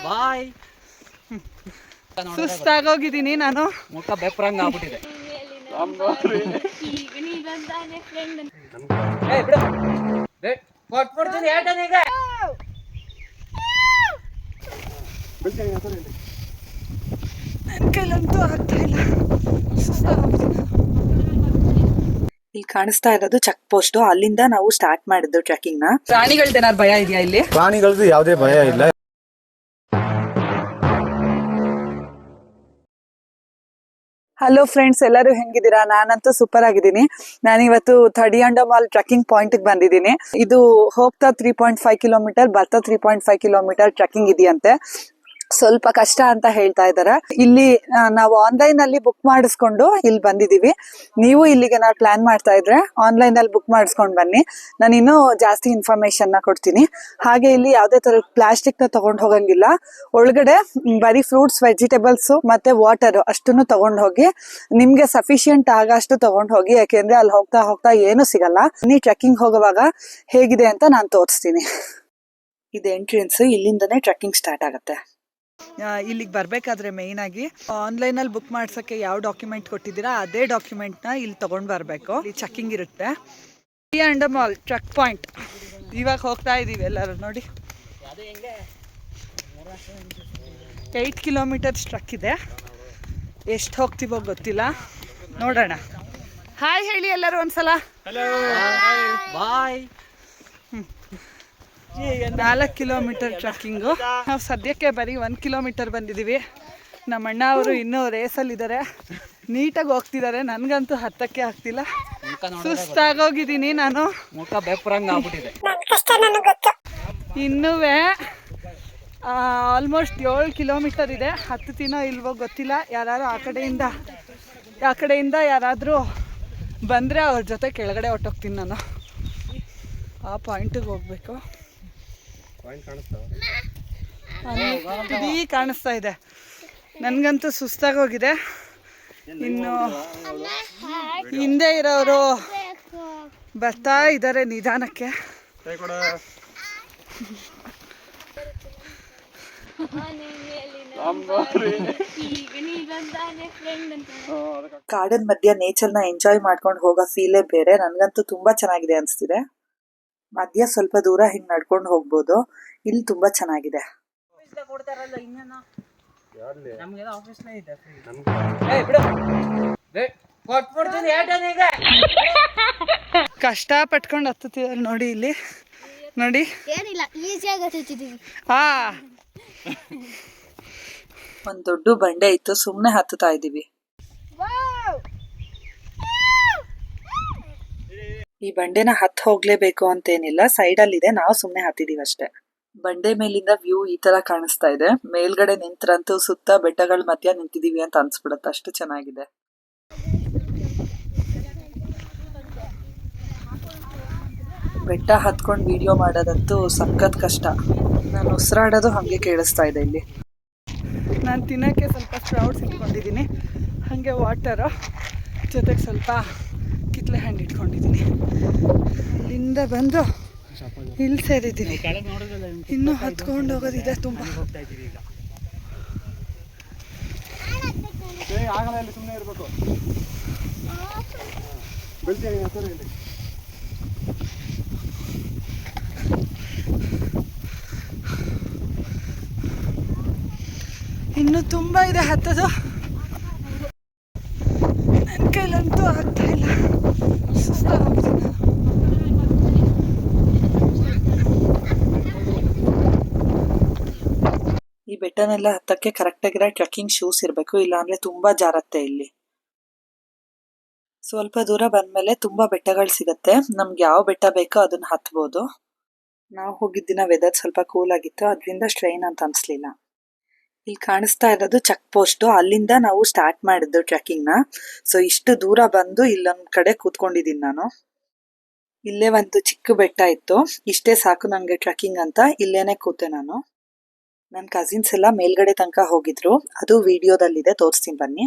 ಬಾಯ್. ಸುಸ್ತಾಗೋಗಿದ್ದೀನಿ ನಾನು. ಮುಖ ಬೆಪ್ರಂಗ್ ಆಗ್ಬಿಟ್ಟಿದೆ. ಕೊಟ್ಬಿಡ್ತೀನಿ ಏಟನಿಗೆ. ನನ್ನ ಕೈಲಂತೂ ಆಗ್ತಾ ಇಲ್ಲ, ಸುಸ್ತಾಗೋಗ್ತೀನಿ. ಇಲ್ಲಿ ಕಾಣಿಸ್ತಾ ಇರೋದು ಚೆಕ್ ಪೋಸ್ಟ್. ಅಲ್ಲಿಂದ ನಾವು ಸ್ಟಾರ್ಟ್ ಮಾಡಿದ್ದು ಟ್ರೆಕ್ಕಿಂಗ್ ನ. ಪ್ರಾಣಿಗಳ್ದೇನಾದ್ರು ಭಯ ಇದೆಯಾ ಇಲ್ಲಿ? ಪ್ರಾಣಿಗಳದ್ದು ಯಾವುದೇ ಭಯ ಇಲ್ಲ. ಹಲೋ ಫ್ರೆಂಡ್ಸ್, ಎಲ್ಲರೂ ಹೆಂಗಿದ್ದೀರಾ? ನಾನಂತೂ ಸೂಪರ್ ಆಗಿದ್ದೀನಿ. ನಾನಿವತ್ತು ಥಡಿಯಾಂಡಮಾಲ್ ಟ್ರೆಕ್ಕಿಂಗ್ ಪಾಯಿಂಟ್ ಬಂದಿದ್ದೀನಿ. ಇದು ಹೋಗ್ತಾ 3.5 ಕಿಲೋಮೀಟರ್, ಬರ್ತಾ 3.5 ಕಿಲೋಮೀಟರ್ ಟ್ರೆಕ್ಕಿಂಗ್ ಇದೆಯಂತೆ. ಸ್ವಲ್ಪ ಕಷ್ಟ ಅಂತ ಹೇಳ್ತಾ ಇದ್ದಾರೆ. ಇಲ್ಲಿ ನಾವು ಆನ್ಲೈನ್ ಅಲ್ಲಿ ಬುಕ್ ಮಾಡಿಸ್ಕೊಂಡು ಇಲ್ಲಿ ಬಂದಿದೀವಿ. ನೀವು ಇಲ್ಲಿಗೆ ನಾವು ಪ್ಲಾನ್ ಮಾಡ್ತಾ ಇದ್ರೆ ಆನ್ಲೈನ್ ಅಲ್ಲಿ ಬುಕ್ ಮಾಡಿಸ್ಕೊಂಡು ಬನ್ನಿ. ನಾನು ಇನ್ನೂ ಜಾಸ್ತಿ ಇನ್ಫಾರ್ಮೇಶನ್ ನ ಕೊಡ್ತೀನಿ. ಹಾಗೆ ಇಲ್ಲಿ ಯಾವುದೇ ತರ ಪ್ಲಾಸ್ಟಿಕ್ ನ ತಗೊಂಡು ಹೋಗಂಗಿಲ್ಲ. ಒಳಗಡೆ ಬರೀ ಫ್ರೂಟ್ಸ್, ವೆಜಿಟೇಬಲ್ಸ್ ಮತ್ತೆ ವಾಟರ್ ಅಷ್ಟನ್ನು ತಗೊಂಡು ಹೋಗಿ. ನಿಮ್ಗೆ ಸಫಿಶಿಯಂಟ್ ಆಗಷ್ಟು ತಗೊಂಡು ಹೋಗಿ, ಯಾಕೆಂದ್ರೆ ಅಲ್ಲಿ ಹೋಗ್ತಾ ಹೋಗ್ತಾ ಏನು ಸಿಗಲ್ಲ. ನೀವು ಟ್ರೆಕ್ಕಿಂಗ್ ಹೋಗುವಾಗ ಹೇಗಿದೆ ಅಂತ ನಾನು ತೋರಿಸ್ತೀನಿ. ಇದು ಎಂಟ್ರೆನ್ಸ್. ಇಲ್ಲಿಂದನೇ ಟ್ರೆಕ್ಕಿಂಗ್ ಸ್ಟಾರ್ಟ್ ಆಗುತ್ತೆ. ಇಲ್ಲಿಗೆ ಬರಬೇಕಾದ್ರೆ ಮೇಯ್ನ್ ಆಗಿ ಆನ್ಲೈನಲ್ಲಿ ಬುಕ್ ಮಾಡ್ಸೋಕ್ಕೆ ಯಾವ ಡಾಕ್ಯುಮೆಂಟ್ ಕೊಟ್ಟಿದ್ದೀರಾ ಅದೇ ಡಾಕ್ಯುಮೆಂಟ್ನ ಇಲ್ಲಿ ತೊಗೊಂಡು ಬರಬೇಕು. ಇಲ್ಲಿ ಚೆಕ್ಕಿಂಗ್ ಇರುತ್ತೆ. ಥಡಿಯಾಂಡಮಾಲ್ ಟ್ರೆಕ್ ಪಾಯಿಂಟ್ ಇವಾಗ ಹೋಗ್ತಾ ಇದ್ದೀವಿ ಎಲ್ಲರೂ. ನೋಡಿ, 8 ಕಿಲೋಮೀಟರ್ಸ್ ಟ್ರಕ್ ಇದೆ. ಎಷ್ಟು ಹೋಗ್ತೀವೋ ಗೊತ್ತಿಲ್ಲ, ನೋಡೋಣ. ಹಾಯ್ ಹೇಳಿ ಎಲ್ಲರೂ ಒಂದ್ಸಲ. ಬಾಯ್. 4 ಕಿಲೋಮೀಟರ್ ಟ್ರೆಕ್ಕಿಂಗು. ನಾವು ಸದ್ಯಕ್ಕೆ ಬರೀ 1 ಕಿಲೋಮೀಟರ್ ಬಂದಿದ್ದೀವಿ. ನಮ್ಮ ಅಣ್ಣ ಅವರು ಇನ್ನೂ ರೇಸಲ್ಲಿದ್ದಾರೆ, ನೀಟಾಗಿ ಹೋಗ್ತಿದ್ದಾರೆ. ನನಗಂತೂ ಹತ್ತಕ್ಕೆ ಆಗ್ತಿಲ್ಲ, ಸುಸ್ತಾಗೋಗಿದ್ದೀನಿ ನಾನು. ಮುಖ ಬೆಪ್ರಂಗ್ ಆಗ್ಬಿಟ್ಟಿದೆ. ಇನ್ನೂ ಆಲ್ಮೋಸ್ಟ್ 7 ಕಿಲೋಮೀಟರ್ ಇದೆ. ಹತ್ತುತ್ತೀನೋ ಇಲ್ವೋ ಗೊತ್ತಿಲ್ಲ. ಯಾರು ಆ ಕಡೆಯಿಂದ ಯಾರಾದರೂ ಬಂದರೆ ಅವ್ರ ಜೊತೆ ಕೆಳಗಡೆ ಹೊಟ್ಟೋಗ್ತೀನಿ ನಾನು. ಆ ಪಾಯಿಂಟಿಗೆ ಹೋಗ್ಬೇಕು. ಕಾಣಿಸ್ತಾ ಇದೆ. ನನಗಂತೂ ಸುಸ್ತಾಗೋಗಿದೆ. ಇನ್ನು ಹಿಂದೆ ಇರೋರು ಬರ್ತಾ ಇದ್ದಾರೆ ನಿಧಾನಕ್ಕೆ. ಕಾಡಿನ ಮಧ್ಯ ನೇಚರ್ ನ ಎಂಜಾಯ್ ಮಾಡ್ಕೊಂಡು ಹೋಗೋ ಫೀಲೇ ಬೇರೆ. ನನ್ಗಂತೂ ತುಂಬಾ ಚೆನ್ನಾಗಿದೆ ಅನ್ಸ್ತಿದೆ. ಮಧ್ಯ ಸ್ವಲ್ಪ ದೂರ ಹಿಂಗ್ ನಡ್ಕೊಂಡು ಹೋಗ್ಬೋದು. ಇಲ್ಲಿ ತುಂಬಾ ಚೆನ್ನಾಗಿದೆ. ಕಷ್ಟ ಪಟ್ಕೊಂಡು ಹತ್ತುತ್ತಿದ್ದಾರೆ ನೋಡಿ. ಇಲ್ಲಿ ನೋಡಿ, ಒಂದ್ ದೊಡ್ಡ ಬಂಡೆ ಇತ್ತು, ಸುಮ್ನೆ ಹತ್ತುತ್ತಾ ಇದೀವಿ. ಈ ಬಂಡೆನ ಹತ್ತು ಹೋಗ್ಲೇಬೇಕು ಅಂತೇನಿಲ್ಲ, ಸೈಡ್ ಅಲ್ಲಿ ಇದೆ, ನಾವು ಸುಮ್ನೆ ಹತ್ತಿದೀವಿ ಅಷ್ಟೇ. ಬಂಡೆ ಮೇಲಿಂದ ವ್ಯೂ ಈ ತರ ಕಾಣಿಸ್ತಾ ಇದೆ. ಮೇಲ್ಗಡೆ ನಿಂತ್ರಂತೂ ಸುತ್ತ ಬೆಟ್ಟಗಳ ಮಧ್ಯ ನಿಂತಿದೀವಿ ಅಂತ ಅನ್ಸ್ಬಿಡತ್ತೆ, ಅಷ್ಟು ಚೆನ್ನಾಗಿದೆ. ಬೆಟ್ಟ ಹತ್ಕೊಂಡು ವಿಡಿಯೋ ಮಾಡೋದಂತೂ ಸಖತ್ ಕಷ್ಟ. ನಾನು ಉಸಿರಾಡೋದು ಹಂಗೆ ಕೇಳಿಸ್ತಾ ಇದೆ ಇಲ್ಲಿ. ನಾನು ತಿನ್ನಕ್ಕೆ ಸ್ವಲ್ಪ ಸ್ಪ್ರೌಟ್ಸ್ ಇಟ್ಕೊಂಡಿದ್ದೀನಿ, ಹಾಗೆ ವಾಟರು ಜೊತೆಗೆ ಸ್ವಲ್ಪ ಕಿತ್ಲೆ ಹಣ್ಣು ಇಟ್ಕೊಂಡಿದ್ದೀನಿ. ಅಲ್ಲಿಂದ ಬಂದು ಇಲ್ಲಿ ಸೇರಿದ್ದೀನಿ. ಇನ್ನೂ ಹತ್ಕೊಂಡು ಹೋಗೋದಿದೆ ತುಂಬ. ಇನ್ನು ತುಂಬ ಇದೆ ಹತ್ತದು. ನನ್ನ ಕೈಲಂತೂ ಆಗ್ತಾ ಇಲ್ಲ, ಸುಸ್ತಾಗೋಗ್ತೀನಿ. ಈ ಬೆಟ್ಟನೆಲ್ಲ ಹತ್ತಕ್ಕೆ ಕರೆಕ್ಟಾಗಿರೋ ಟ್ರೆಕ್ಕಿಂಗ್ ಶೂಸ್ ಇರಬೇಕು, ಇಲ್ಲಾಂದ್ರೆ ತುಂಬಾ ಜಾರತ್ತೆ. ಇಲ್ಲಿ ಸ್ವಲ್ಪ ದೂರ ಬಂದ್ಮೇಲೆ ತುಂಬಾ ಬೆಟ್ಟಗಳು ಸಿಗತ್ತೆ. ನಮ್ಗೆ ಯಾವ ಬೆಟ್ಟ ಬೇಕೋ ಅದನ್ನ ಹತ್ಬೋದು. ನಾವು ಹೋಗಿದ್ದಿನ ವೆದರ್ ಸ್ವಲ್ಪ ಕೂಲ್ ಆಗಿತ್ತು, ಅದರಿಂದ ಸ್ಟ್ರೈನ್ ಅಂತ ಅನ್ಸ್ಲಿಲ್ಲ. ಇಲ್ಲಿ ಕಾಣಿಸ್ತಾ ಇರೋದು ಚೆಕ್ ಪೋಸ್ಟ್. ಅಲ್ಲಿಂದ ನಾವು ಸ್ಟಾರ್ಟ್ ಮಾಡಿದ್ದು ಟ್ರೆಕ್ಕಿಂಗ್ ನ. ಸೊ ಇಷ್ಟು ದೂರ ಬಂದು ಇಲ್ಲೊಂದ್ ಕಡೆ ಕೂತ್ಕೊಂಡಿದ್ದೀನಿ ನಾನು. ಇಲ್ಲೇ ಒಂದು ಚಿಕ್ಕ ಬೆಟ್ಟ ಇತ್ತು, ಇಷ್ಟೇ ಸಾಕು ನಂಗೆ ಟ್ರೆಕ್ಕಿಂಗ್ ಅಂತ ಇಲ್ಲೇನೆ ಕೂತೆ ನಾನು. ನನ್ನ ಕಸಿನ್ಸ್ ಎಲ್ಲ ಮೇಲ್ಗಡೆ ತನಕ ಹೋಗಿದ್ರು, ಅದು ವಿಡಿಯೋದಲ್ಲಿದೆ, ತೋರಿಸ್ತೀನಿ ಬನ್ನಿ.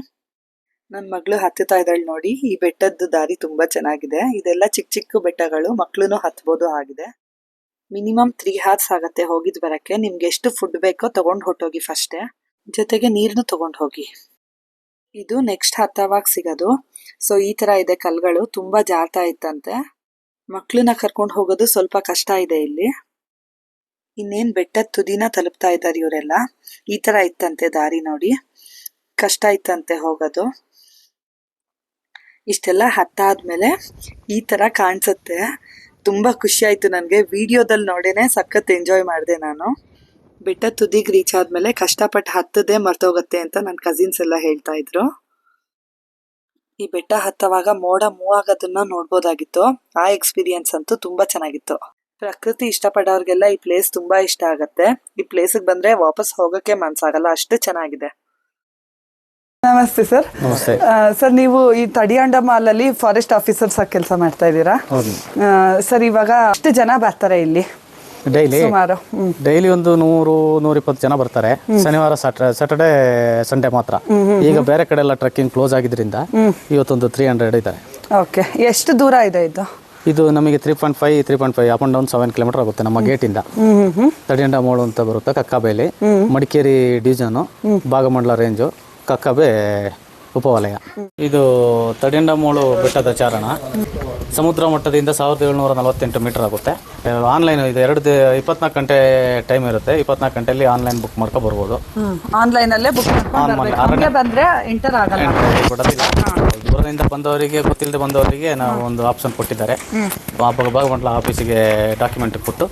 ನನ್ನ ಮಗಳು ಹತ್ತುತ್ತಾ ಇದ್ದಾಳೆ ನೋಡಿ. ಈ ಬೆಟ್ಟದ ದಾರಿ ತುಂಬಾ ಚೆನ್ನಾಗಿದೆ. ಇದೆಲ್ಲ ಚಿಕ್ಕ ಚಿಕ್ಕ ಬೆಟ್ಟಗಳು, ಮಕ್ಳುನು ಹತ್ಬೋದು ಆಗಿದೆ. ಮಿನಿಮಮ್ 3 hours ಆಗತ್ತೆ ಹೋಗಿದ್ ಬರಕ್ಕೆ. ನಿಮ್ಗೆ ಎಷ್ಟು ಫುಡ್ ಬೇಕೋ ತಗೊಂಡ್ ಹೊಟ್ಟೋಗಿ ಫಸ್ಟೇ, ಜೊತೆಗೆ ನೀರ್ನು ತಗೊಂಡ್ ಹೋಗಿ. ಇದು ನೆಕ್ಸ್ಟ್ ಹತ್ತವಾಗ ಸಿಗೋದು. ಸೊ ಈ ತರ ಇದೆ ಕಲ್ಗಳು, ತುಂಬಾ ಜಾರ್ತಾ ಇತ್ತಂತೆ. ಮಕ್ಳನ್ನ ಕರ್ಕೊಂಡು ಹೋಗೋದು ಸ್ವಲ್ಪ ಕಷ್ಟ ಇದೆ ಇಲ್ಲಿ. ಇನ್ನೇನ್ ಬೆಟ್ಟದ ತುದಿನ ತಲುಪ್ತಾ ಇದ್ದಾರೆ ಇವರೆಲ್ಲ. ಈ ತರ ಇತ್ತಂತೆ ದಾರಿ, ನೋಡಿ ಕಷ್ಟ ಇತ್ತಂತೆ ಹೋಗೋದು. ಇಷ್ಟೆಲ್ಲ ಹತ್ತಾದ್ಮೇಲೆ ಈ ತರ ಕಾಣಿಸುತ್ತೆ. ತುಂಬಾ ಖುಷಿ ಆಯ್ತು ನನ್ಗೆ, ವಿಡಿಯೋದಲ್ಲಿ ನೋಡೇನೆ ಸಖತ್ ಎಂಜಾಯ್ ಮಾಡಿದೆ ನಾನು. ಬೆಟ್ಟ ತುದಿಗ್ ರೀಚ್ ಆದ್ಮೇಲೆ ಕಷ್ಟಪಟ್ಟು ಹತ್ತದೇ ಮರ್ತೋಗತ್ತೆ ಅಂತ ನನ್ನ ಕಸಿನ್ಸ್ ಎಲ್ಲ ಹೇಳ್ತಾ ಇದ್ರು. ಈ ಬೆಟ್ಟ ಹತ್ತವಾಗ ಮೋಡ ಮೂವ್ ಆಗೋದನ್ನ ನೋಡ್ಬೋದಾಗಿತ್ತು. ಆ ಎಕ್ಸ್ಪೀರಿಯನ್ಸ್ ಅಂತೂ ತುಂಬಾ ಚೆನ್ನಾಗಿತ್ತು. ಪ್ರಕೃತಿ ಇಷ್ಟಪಡೋರ್ಗೆಲ್ಲ ಈ ಪ್ಲೇಸ್ ತುಂಬಾ ಇಷ್ಟ ಆಗತ್ತೆ. ಈ ಪ್ಲೇಸ್ಗೆ ಬಂದ್ರೆ ವಾಪಸ್ ಹೋಗಕ್ಕೆ ಮನ್ಸಾಗಲ್ಲ, ಅಷ್ಟು ಚೆನ್ನಾಗಿದೆ. ನಮಸ್ತೆ ಸರ್. ನಮಸ್ತೆ ಸರ್, ನೀವು ಈ ತಡಿಯಾಂಡ ಮಾಲ್ ಅಲ್ಲಿ ಫಾರೆಸ್ಟ್ ಆಫೀಸರ್ಸ್ ಆಗಿ ಕೆಲಸ ಮಾಡ್ತಾ ಇದ್ದೀರಾ ಸರ್. ಇವಾಗ ಎಷ್ಟು ಜನ ಬರ್ತಾರೆ ಇಲ್ಲಿ ಸುಮಾರು? ಡೈಲಿ ಒಂದು 100-120 ಜನ ಬರ್ತಾರೆ. ಶನಿವಾರ ಸಾಟರ್ಡೆ ಸಂಡೇ ಮಾತ್ರ. ಈಗ ಬೇರೆ ಕಡೆ ಎಲ್ಲ ಟ್ರೆಕ್ಕಿಂಗ್ ಕ್ಲೋಸ್ ಆಗಿದ್ರಿಂದ ಇವತ್ತೊಂದು 300 ಇದ್ದಾರೆ. ಓಕೆ, ಎಷ್ಟು ದೂರ ಇದೆ ಇದು? ಇದು ನಮಗೆ 3.5 ಅಪ್ ಅಂಡ್ ಡೌನ್ 7 ಕಿಲೋಮೀಟರ್ ಆಗುತ್ತೆ ನಮ್ಮ ಗೇಟಿಂದ. ತಡಿಯಂಡ ಮೋಳು ಅಂತ ಬರುತ್ತೆ, ಕಕ್ಕಬೇಲಿ, ಮಡಿಕೇರಿ ಡಿವಿಷನ್, ಭಾಗಮಂಡಲ ರೇಂಜು, ಕಕ್ಕಬೆ ಉಪವಲಯ. ಇದು ತಡಿಯಂಡ ಮೋಳು ಬೆಟ್ಟದ ಚಾರಣ. ಸಮುದ್ರ ಮಟ್ಟದಿಂದ 1748 ಮೀಟರ್ ಆಗುತ್ತೆ. ಆನ್ಲೈನ್ ಇದೆ, 24 ಗಂಟೆ ಟೈಮ್ ಇರುತ್ತೆ. 24 ಗಂಟೆಯಲ್ಲಿ ಆನ್ಲೈನ್ ಬುಕ್ ಮಾಡ್ಕೊ ಬರ್ಬೋದು. ಆನ್ಲೈನ್ ಅಲ್ಲೇ ಬುಕ್ ಬಂದ್ರೆ ಎಂಟರ್ ಆಗಲ್ಲ. ದೂರದಿಂದ ಬಂದವರಿಗೆ, ಗೊತ್ತಿಲ್ಲದೆ ಬಂದವರಿಗೆ ನಾವು ಒಂದು ಆಪ್ಷನ್ ಕೊಟ್ಟಿದ್ದಾರೆ. ಭಾಗಮಂಡಲ ಆಫೀಸಿಗೆ ಡಾಕ್ಯುಮೆಂಟ್ ಕೊಟ್ಟು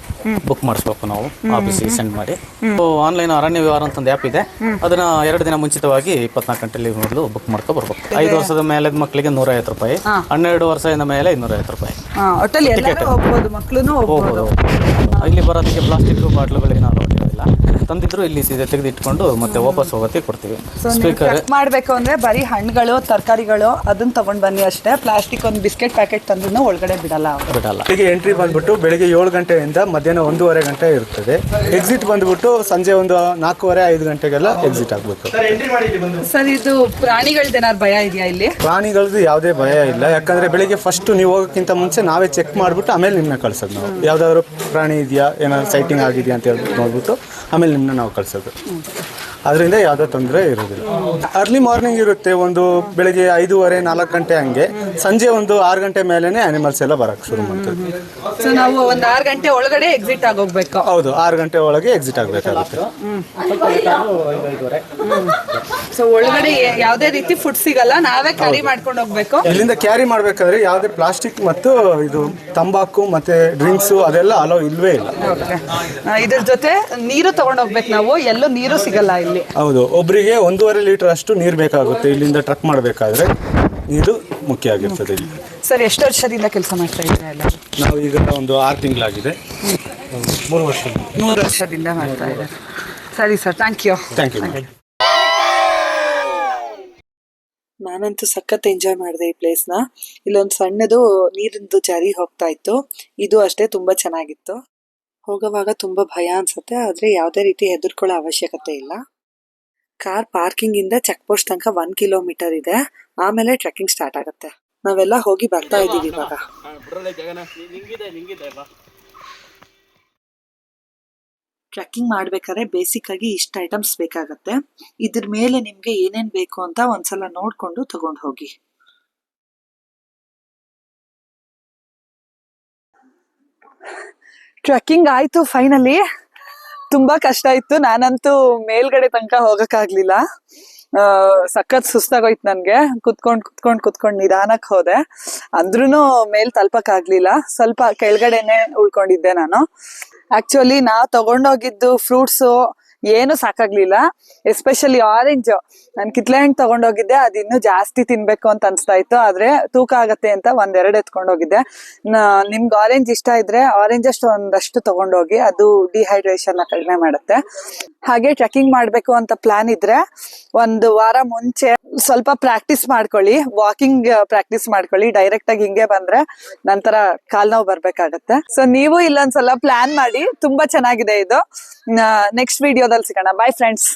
ಬುಕ್ ಮಾಡಿಸ್ಬೇಕು ನಾವು, ಆಫೀಸಿಗೆ ಸೆಂಡ್ ಮಾಡಿ. ಆನ್ಲೈನ್ ಅರಣ್ಯ ವಿಹಾರ ಅಂತ ಒಂದು ಆ್ಯಪ್ ಇದೆ, ಅದನ್ನ 2 ದಿನ ಮುಂಚಿತವಾಗಿ 24 ಗಂಟೆಯಲ್ಲಿ ಮೊದಲು ಬುಕ್ ಮಾಡ್ಕೊ ಬರ್ಬೇಕು. 5 ವರ್ಷದ ಮೇಲೆ ಮಕ್ಕಳಿಗೆ 150 ರೂಪಾಯಿ, 12 ವರ್ಷದಿಂದ ಮೇಲೆ 250 ರೂಪಾಯಿ ಟಿಕೆಟ್. ಹೋಗ್ಬೋದು. ಇಲ್ಲಿ ಬರೋದಕ್ಕೆ ಪ್ಲಾಸ್ಟಿಕ್ ಬಾಟ್ಲುಗಳಿಗೆ ನಾವು ಇರೋದಿಲ್ಲ, ತಂದಿದ್ರು ಇಲ್ಲಿ ತೆಗೆದು ಇಟ್ಕೊಂಡು ಮತ್ತೆ ವಾಪಸ್ ಹೋಗೋಕ್ಕೆ ಕೊಡ್ತೀವಿ. ಸ್ಪೀಕರ್ ಮಾಡಬೇಕು ಅಂದ್ರೆ ಬರೀ ಹಣ್ಣುಗಳು, ತರಕಾರಿಗಳು ಅದನ್ನ ತಗೊಂಡ್ ಬನ್ನಿ ಅಷ್ಟೇ. ಪ್ಲಾಸ್ಟಿಕ್ ಒಂದು ಬಿಸ್ಕೆಟ್ ಪ್ಯಾಕೆಟ್ ತಂದ್ರೂ ಒಳಗಡೆ ಬಿಡಲ್ಲ. ಇಲ್ಲಿಗೆ ಎಂಟ್ರಿ ಬಂದ್ಬಿಟ್ಟು ಬೆಳಿಗ್ಗೆ 7 ಗಂಟೆಯಿಂದ ಮಧ್ಯಾಹ್ನ 1:30 ಗಂಟೆ ಇರುತ್ತದೆ. ಎಕ್ಸಿಟ್ ಬಂದ್ಬಿಟ್ಟು ಸಂಜೆ ಒಂದು 4:30-5 ಗಂಟೆಗೆಲ್ಲ ಎಕ್ಸಿಟ್ ಆಗ್ಬೇಕು. ಸರ್, ಇದು ಪ್ರಾಣಿಗಳದ್ದೇನಾದ್ರು ಭಯ ಇದೆಯಾ ಇಲ್ಲಿ? ಪ್ರಾಣಿಗಳದ್ದು ಯಾವುದೇ ಭಯ ಇಲ್ಲ, ಯಾಕಂದ್ರೆ ಬೆಳಿಗ್ಗೆ ಫಸ್ಟ್ ನೀವು ಹೋಗೋಕ್ಕಿಂತ ಮುಂಚೆ ನಾವೇ ಚೆಕ್ ಮಾಡ್ಬಿಟ್ಟು ಆಮೇಲೆ ನಿಮ್ಮನ್ನ ಕಳ್ಸೋದು. ನಾವು ಯಾವ್ದಾದ್ರು ಪ್ರಾಣಿ ಇದೆಯಾ, ಏನಾದ್ರು ಸೈಟಿಂಗ್ ಆಗಿದೆಯಾ ಅಂತ ಹೇಳ್ಬಿಟ್ಟು ನೋಡ್ಬಿಟ್ಟು ಆಮೇಲೆ ನಿಮ್ಮನ್ನ ನಾವು ಕಳ್ಸೋದು. ಅದರಿಂದ ಯಾವುದೇ ತೊಂದರೆ ಇರೋದಿಲ್ಲ. ಅರ್ಲಿ ಮಾರ್ನಿಂಗ್ ಇರುತ್ತೆ, ಒಂದು ಬೆಳಿಗ್ಗೆ 5:30-4 ಗಂಟೆ ಹಂಗೆ. ಸಂಜೆ ಒಂದು 6 ಗಂಟೆ ಮೇಲೆನೆ ಅನಿಮಲ್ಸ್ ಎಲ್ಲ ಬರಕ್ಕೆ ಶುರು ಮಾಡ್ತದೆ. ಸೊ ನಾವು ಒಂದು 6 ಗಂಟೆ ಒಳಗಡೆ ಎಕ್ಸಿಟ್ ಆಗೋಗ್ಬೇಕು. ಹೌದು, 6 ಗಂಟೆ ಒಳಗೆ ಎಕ್ಸಿಟ್ ಆಗಬೇಕಾಗುತ್ತೆ. ಸೊ ಒಳಗಡೆ ಯಾವುದೇ ರೀತಿ ಫುಡ್ ಸಿಗಲ್ಲ, ನಾವೇ ಕ್ಯಾರಿ ಮಾಡ್ಕೊಂಡು ಹೋಗ್ಬೇಕು. ಇಲ್ಲಿಂದ ಕ್ಯಾರಿ ಮಾಡ್ಬೇಕಾದ್ರೆ ಯಾವುದೇ ಪ್ಲಾಸ್ಟಿಕ್ ಮತ್ತು ಇದು ತಂಬಾಕು ಮತ್ತೆ ಡ್ರಿಂಕ್ಸ್ ಅದೆಲ್ಲ ಅಲೋ ಇಲ್ವೇ ಇಲ್ಲ. ಇದ್ರ ಜೊತೆ ನೀರು ತಗೊಂಡ್ ಹೋಗ್ಬೇಕು ನಾವು, ಎಲ್ಲೂ ನೀರು ಸಿಗಲ್ಲ ಇಲ್ಲಿ. ಹೌದು, ಒಬ್ಬರಿಗೆ 1.5 ಲೀಟರ್ ಅಷ್ಟು ನೀರು ಬೇಕಾಗುತ್ತೆ. ಇಲ್ಲಿಂದ ಟ್ರಕ್ ಮಾಡಬೇಕಾದ್ರೆ ನೀರು ಮುಖ್ಯ ಆಗಿರ್ತದೆ ಇಲ್ಲಿ. ಸರ್, ಎಷ್ಟು ವರ್ಷದಿಂದ ಕೆಲಸ ಮಾಡ್ತಾ ಇದ್ದೀರಾ? ನಾವು ಈಗ ಒಂದು 6 ತಿಂಗಳಾಗಿದೆ. 3 ವರ್ಷದಿಂದ ಮಾಡ್ತಾ ಇದ್ದಾರೆ. ಸರಿ ಸರ್, ಥ್ಯಾಂಕ್ ಯು. ನಾನಂತೂ ಸಖತ್ ಎಂಜಾಯ್ ಮಾಡಿದೆ ಈ ಪ್ಲೇಸ್ನ. ಇಲ್ಲೊಂದು ಸಣ್ಣದು ನೀರಿಂದು ಜಾರಿ ಹೋಗ್ತಾ ಇತ್ತು, ಇದು ಅಷ್ಟೇ ತುಂಬಾ ಚೆನ್ನಾಗಿತ್ತು. ಹೋಗೋವಾಗ ತುಂಬಾ ಭಯ ಅನ್ಸುತ್ತೆ, ಆದ್ರೆ ಯಾವುದೇ ರೀತಿ ಹೆದರ್ಕೊಳ್ಳೋ ಅವಶ್ಯಕತೆ ಇಲ್ಲ. ಕಾರ್ ಪಾರ್ಕಿಂಗ್ ಇಂದ ಚೆಕ್ ಪೋಸ್ಟ್ ತನಕ 1 ಕಿಲೋಮೀಟರ್ ಇದೆ, ಆಮೇಲೆ ಟ್ರೆಕ್ಕಿಂಗ್ ಸ್ಟಾರ್ಟ್ ಆಗುತ್ತೆ. ನಾವೆಲ್ಲ ಹೋಗಿ ಬರ್ತಾ ಇದೀವಿ ಇವಾಗ. ಟ್ರೆಕ್ಕಿಂಗ್ ಮಾಡ್ಬೇಕಾದ್ರೆ ಬೇಸಿಕ್ ಆಗಿ ಇಷ್ಟ ಐಟಮ್ಸ್ ಬೇಕಾಗತ್ತೆ. ಇದ್ರ ಮೇಲೆ ನಿಮ್ಗೆ ಏನೇನ್ ಬೇಕು ಅಂತ ಒಂದ್ಸಲ ನೋಡ್ಕೊಂಡು ತಗೊಂಡ್ ಹೋಗಿ. ಟ್ರೆಕ್ಕಿಂಗ್ ಆಯ್ತು ಫೈನಲಿ. ತುಂಬಾ ಕಷ್ಟ ಇತ್ತು, ನಾನಂತೂ ಮೇಲ್ಗಡೆ ತನಕ ಹೋಗಕ್ಕಾಗ್ಲಿಲ್ಲ. ಸಖತ್ ಸುಸ್ತಾಗೋಯ್ತು ನನ್ಗೆ. ಕುತ್ಕೊಂಡ್ ನಿಧಾನಕ್ ಹೋದೆ, ಅಂದ್ರೂನು ಮೇಲ್ ತಲುಪಕ್ ಆಗ್ಲಿಲ್ಲ. ಸ್ವಲ್ಪ ಕೆಳಗಡೆನೆ ಉಳ್ಕೊಂಡಿದ್ದೆ ನಾನು. ಆಕ್ಚುಲಿ ನಾವ್ ತಗೊಂಡೋಗಿದ್ದು ಫ್ರೂಟ್ಸು ಏನು ಸಾಕಾಗ್ಲಿಲ್ಲ, ಎಸ್ಪೆಷಲಿ ಆರೆಂಜ್. ನಾನು ಕಿತ್ಲೆ ಹಣ್ಣು ತಗೊಂಡೋಗಿದ್ದೆ, ಅದು ಇನ್ನೂ ಜಾಸ್ತಿ ತಿನ್ಬೇಕು ಅಂತ ಅನ್ಸ್ತಾ ಇತ್ತು, ಆದ್ರೆ ತೂಕ ಆಗತ್ತೆ ಅಂತ 1-2 ಎತ್ಕೊಂಡೋಗಿದ್ದೆ. ನಿಮ್ಗೆ ಆರೆಂಜ್ ಇಷ್ಟ ಇದ್ರೆ ಆರೆಂಜ್ ಒಂದಷ್ಟು ತಗೊಂಡೋಗಿ, ಅದು ಡಿಹೈಡ್ರೇಷನ್ ಕಡಿಮೆ ಮಾಡುತ್ತೆ. ಹಾಗೆ ಟ್ರೆಕ್ಕಿಂಗ್ ಮಾಡ್ಬೇಕು ಅಂತ ಪ್ಲಾನ್ ಇದ್ರೆ 1 ವಾರ ಮುಂಚೆ ಸ್ವಲ್ಪ ಪ್ರಾಕ್ಟೀಸ್ ಮಾಡ್ಕೊಳ್ಳಿ, ವಾಕಿಂಗ್ ಪ್ರಾಕ್ಟೀಸ್ ಮಾಡ್ಕೊಳ್ಳಿ. ಡೈರೆಕ್ಟ್ ಆಗಿ ಹಿಂಗೆ ಬಂದ್ರೆ ನಂತರ ಕಾಲ್ ನೋವು ಬರ್ಬೇಕಾಗತ್ತೆ. ಸೊ ನೀವು ಇಲ್ಲೊಂದ್ಸಲ ಪ್ಲಾನ್ ಮಾಡಿ, ತುಂಬಾ ಚೆನ್ನಾಗಿದೆ ಇದು. ನೆಕ್ಸ್ಟ್ ವಿಡಿಯೋದಲ್ಲಿ ಸಿಗೋಣ. Bye friends.